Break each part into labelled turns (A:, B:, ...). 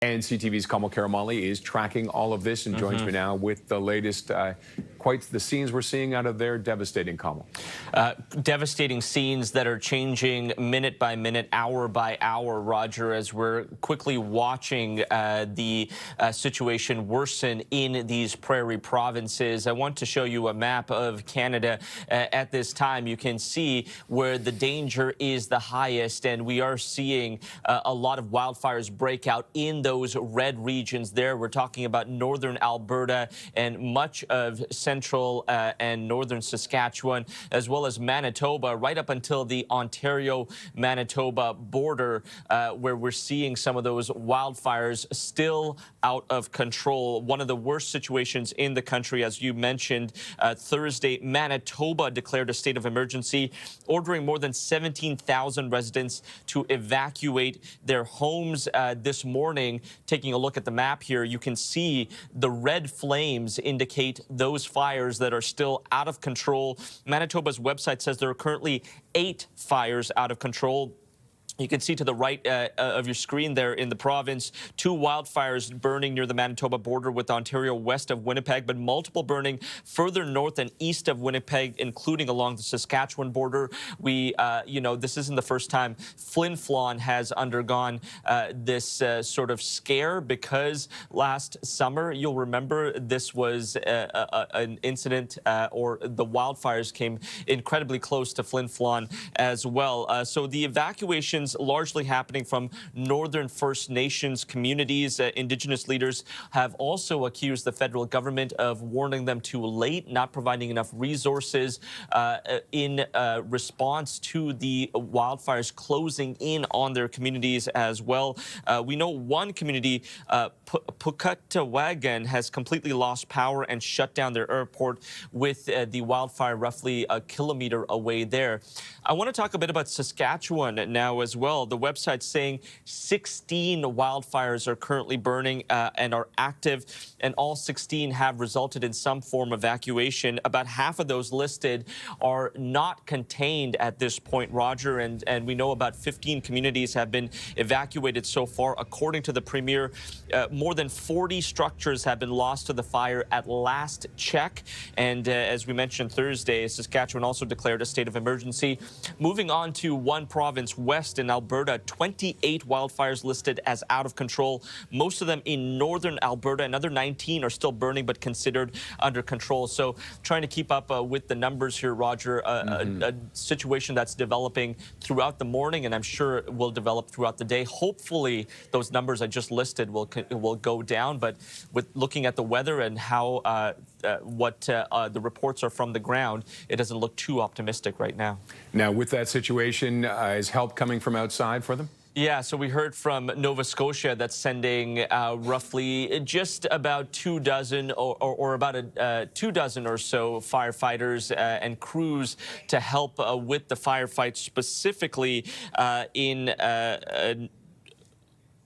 A: And CTV's Kamil is tracking all of this and joins me now with the latest, quite the scenes we're seeing out of there. Devastating, Kamil.
B: Devastating scenes that are changing minute by minute, hour by hour, Roger, as we're quickly watching the situation worsen in these prairie provinces. I want to show you a map of Canada at this time. You can see where the danger is the highest, and we are seeing a lot of wildfires break out in those red regions there. We're talking about northern Alberta and much of central and northern Saskatchewan, as well as Manitoba, right up until the Ontario-Manitoba border, where we're seeing some of those wildfires still out of control. One of the worst situations in the country, as you mentioned. Thursday, Manitoba declared a state of emergency, ordering more than 17,000 residents to evacuate their homes this morning. Taking a look at the map here, you can see the red flames indicate those fires that are still out of control. Manitoba's website says there are currently 8 fires out of control. You can see to the right of your screen there in the province, 2 wildfires burning near the Manitoba border with Ontario west of Winnipeg, but multiple burning further north and east of Winnipeg, including along the Saskatchewan border. This isn't the first time Flin Flon has undergone this sort of scare, because last summer, you'll remember, this was an incident or the wildfires came incredibly close to Flin Flon as well. So the evacuations largely happening from northern First Nations communities. Indigenous leaders have also accused the federal government of warning them too late, not providing enough resources in response to the wildfires closing in on their communities as well. We know one community, Pukatawagan, has completely lost power and shut down their airport with the wildfire roughly a kilometer away there. I want to talk a bit about Saskatchewan now as well. The website's saying 16 wildfires are currently burning and are active, and all 16 have resulted in some form of evacuation. About half of those listed are not contained at this point, Roger, and we know about 15 communities have been evacuated so far. According to the Premier, more than 40 structures have been lost to the fire at last check, and as we mentioned Thursday, Saskatchewan also declared a state of emergency. Moving on to one province west in Alberta, 28 wildfires listed as out of control, most of them in northern Alberta. Another 19 are still burning but considered under control. So trying to keep up with the numbers here, Roger, a situation that's developing throughout the morning, and I'm sure it will develop throughout the day. Hopefully those numbers I just listed will go down, but with looking at the weather and how the reports are from the ground, it doesn't look too optimistic right now.
A: Now, with that situation, is help coming from outside for them?
B: Yeah, so we heard from Nova Scotia that's sending roughly just about 2 dozen or about 2 dozen or so firefighters and crews to help with the firefight, specifically in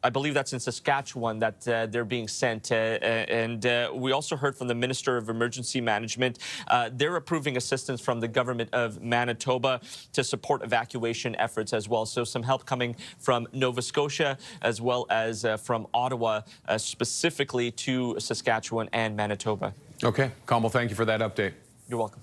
B: I believe that's in Saskatchewan that they're being sent. And we also heard from the Minister of Emergency Management. They're approving assistance from the government of Manitoba to support evacuation efforts as well. So some help coming from Nova Scotia as well as from Ottawa, specifically to Saskatchewan and Manitoba.
A: Okay. Kamil, thank you for that update.
B: You're welcome.